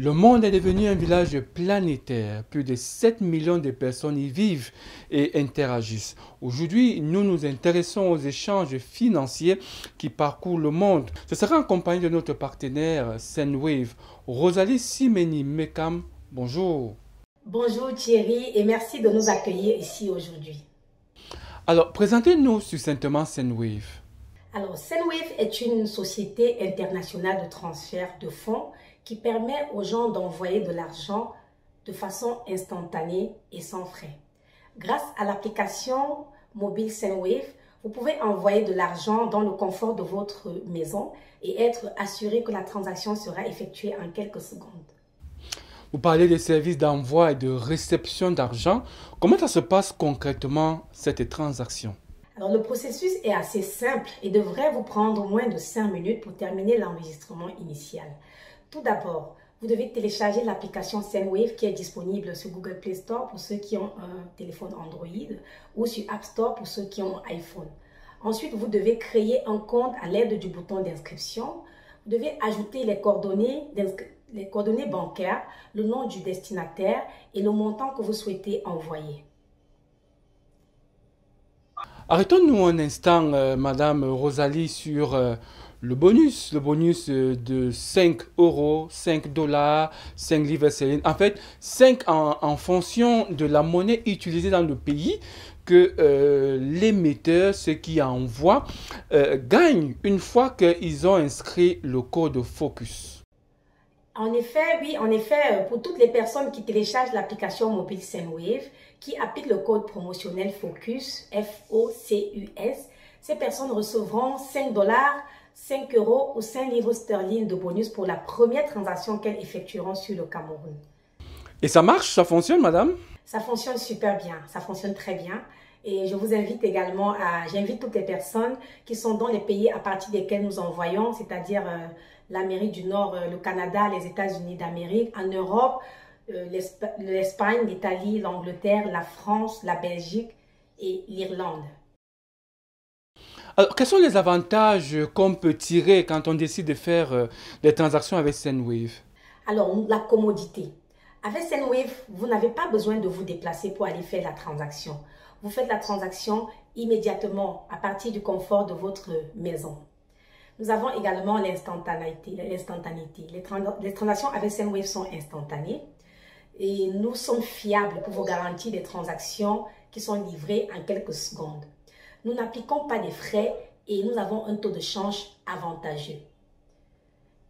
Le monde est devenu un village planétaire. Plus de 7 millions de personnes y vivent et interagissent. Aujourd'hui, nous nous intéressons aux échanges financiers qui parcourent le monde. Ce sera en compagnie de notre partenaire Sendwave. Rosalie Simeni Mekam, bonjour. Bonjour Thierry et merci de nous accueillir ici aujourd'hui. Alors, présentez-nous succinctement Sendwave. Alors, Sendwave est une société internationale de transfert de fonds qui permet aux gens d'envoyer de l'argent de façon instantanée et sans frais. Grâce à l'application mobile Sendwave, vous pouvez envoyer de l'argent dans le confort de votre maison et être assuré que la transaction sera effectuée en quelques secondes. Vous parlez des services d'envoi et de réception d'argent. Comment ça se passe concrètement, cette transaction? Alors, le processus est assez simple et devrait vous prendre moins de 5 minutes pour terminer l'enregistrement initial. Tout d'abord, vous devez télécharger l'application Sendwave qui est disponible sur Google Play Store pour ceux qui ont un téléphone Android ou sur App Store pour ceux qui ont un iPhone. Ensuite, vous devez créer un compte à l'aide du bouton d'inscription. Vous devez ajouter les coordonnées bancaires, le nom du destinataire et le montant que vous souhaitez envoyer. Arrêtons-nous un instant, Madame Rosalie, sur le bonus de 5 euros, 5 dollars, 5 livres sterling. En fait, 5 en fonction de la monnaie utilisée dans le pays que l'émetteur, ceux qui envoient, gagnent une fois qu'ils ont inscrit le code Focus. En effet, oui, en effet, pour toutes les personnes qui téléchargent l'application mobile Sendwave, qui appliquent le code promotionnel Focus, F-O-C-U-S, ces personnes recevront 5 dollars, 5 euros ou 5 livres sterling de bonus pour la première transaction qu'elles effectueront sur le Cameroun. Et ça marche, ça fonctionne, madame? Ça fonctionne super bien, ça fonctionne très bien. Et je vous invite également j'invite toutes les personnes qui sont dans les pays à partir desquels nous envoyons, c'est-à-dire l'Amérique du Nord, le Canada, les États-Unis d'Amérique, en Europe, l'Espagne, l'Italie, l'Angleterre, la France, la Belgique et l'Irlande. Alors, quels sont les avantages qu'on peut tirer quand on décide de faire des transactions avec Sendwave? Alors, la commodité. Avec Sendwave, vous n'avez pas besoin de vous déplacer pour aller faire la transaction. Vous faites la transaction immédiatement à partir du confort de votre maison. Nous avons également l'instantanéité. Les transactions avec Sendwave sont instantanées et nous sommes fiables pour vous garantir des transactions qui sont livrées en quelques secondes. Nous n'appliquons pas de frais et nous avons un taux de change avantageux.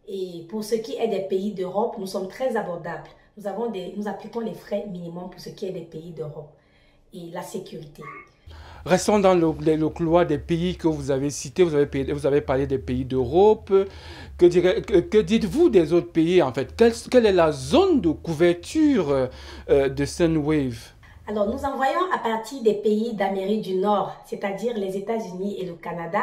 Et pour ce qui est des pays d'Europe, nous sommes très abordables. Nous appliquons les frais minimums pour ce qui est des pays d'Europe et la sécurité. Restons dans le couloir des pays que vous avez cités. Vous avez parlé des pays d'Europe. Que dites-vous des autres pays en fait? Quelle est la zone de couverture de Sendwave? Alors, nous envoyons à partir des pays d'Amérique du Nord, c'est-à-dire les États-Unis et le Canada,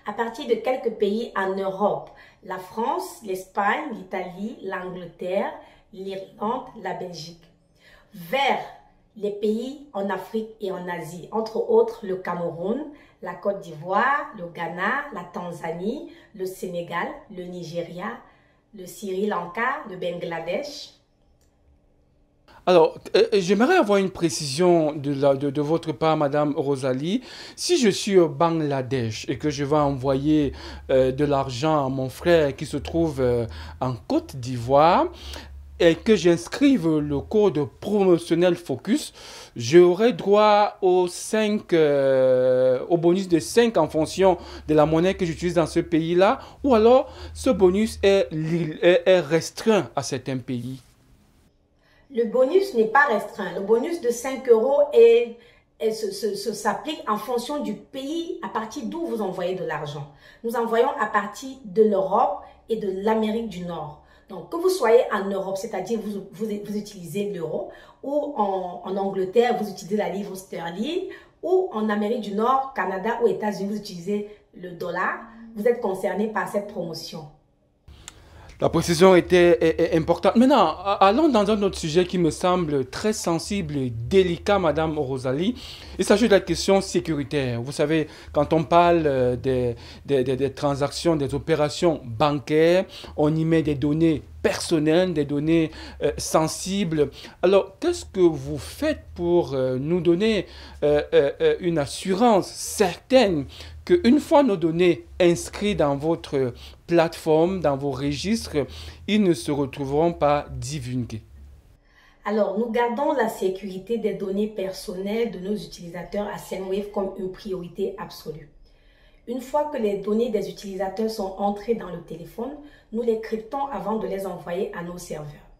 à partir de quelques pays en Europe, la France, l'Espagne, l'Italie, l'Angleterre, l'Irlande, la Belgique, vers les pays en Afrique et en Asie, entre autres le Cameroun, la Côte d'Ivoire, le Ghana, la Tanzanie, le Sénégal, le Nigeria, le Sri Lanka, le Bangladesh. Alors, j'aimerais avoir une précision de votre part, Madame Rosalie. Si je suis au Bangladesh et que je vais envoyer de l'argent à mon frère qui se trouve en Côte d'Ivoire et que j'inscrive le code promotionnel Focus, j'aurai droit au bonus de 5 en fonction de la monnaie que j'utilise dans ce pays-là, ou alors ce bonus est restreint à certains pays. Le bonus n'est pas restreint. Le bonus de 5 euros s'applique en fonction du pays à partir d'où vous envoyez de l'argent. Nous envoyons à partir de l'Europe et de l'Amérique du Nord. Donc, que vous soyez en Europe, c'est-à-dire vous utilisez l'euro, ou en Angleterre, vous utilisez la livre sterling, ou en Amérique du Nord, Canada ou États-Unis, vous utilisez le dollar, vous êtes concerné par cette promotion. La précision était importante. Maintenant, allons dans un autre sujet qui me semble très sensible et délicat, Madame Rosalie. Il s'agit de la question sécuritaire. Vous savez, quand on parle des transactions, des opérations bancaires, on y met des données personnelles, des données sensibles. Alors, qu'est-ce que vous faites pour nous donner une assurance certaine qu'une fois nos données inscrites dans votre plateforme, dans vos registres, ils ne se retrouveront pas divulgués? Alors, nous gardons la sécurité des données personnelles de nos utilisateurs à Sendwave comme une priorité absolue. Une fois que les données des utilisateurs sont entrées dans le téléphone, nous les cryptons avant de les envoyer à nos serveurs.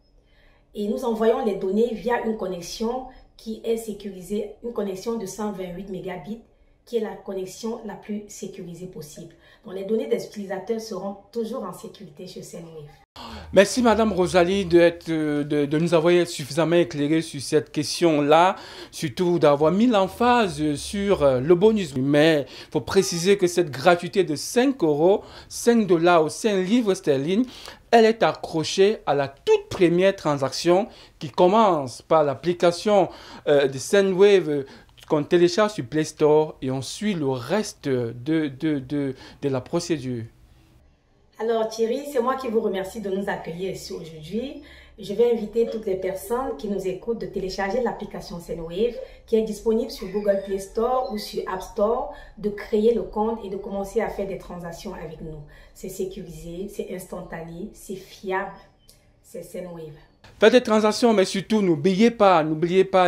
Et nous envoyons les données via une connexion qui est sécurisée, une connexion de 128 mégabits, qui est la connexion la plus sécurisée possible. Donc, les données des utilisateurs seront toujours en sécurité chez Sendwave. Merci Madame Rosalie de nous avoir suffisamment éclairé sur cette question-là, surtout d'avoir mis l'emphase sur le bonus. Mais il faut préciser que cette gratuité de 5 euros, 5 dollars ou 5 livres sterling, elle est accrochée à la toute première transaction qui commence par l'application de Sendwave qu'on télécharge sur Play Store et on suit le reste de la procédure. Alors Thierry, c'est moi qui vous remercie de nous accueillir ici aujourd'hui. Je vais inviter toutes les personnes qui nous écoutent de télécharger l'application Sendwave qui est disponible sur Google Play Store ou sur App Store, de créer le compte et de commencer à faire des transactions avec nous. C'est sécurisé, c'est instantané, c'est fiable, c'est Sendwave. Faites des transactions, mais surtout n'oubliez pas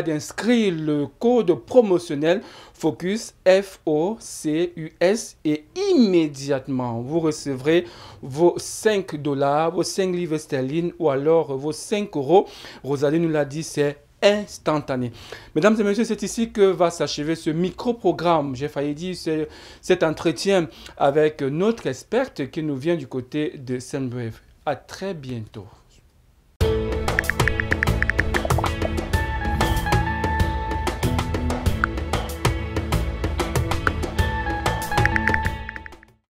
d'inscrire le code promotionnel FOCUS, F-O-C-U-S, et immédiatement vous recevrez vos 5 dollars, vos 5 livres sterling ou alors vos 5 euros. Rosalie nous l'a dit, c'est instantané. Mesdames et messieurs, c'est ici que va s'achever ce micro-programme. J'ai failli dire cet entretien avec notre experte qui nous vient du côté de Sendwave. À très bientôt.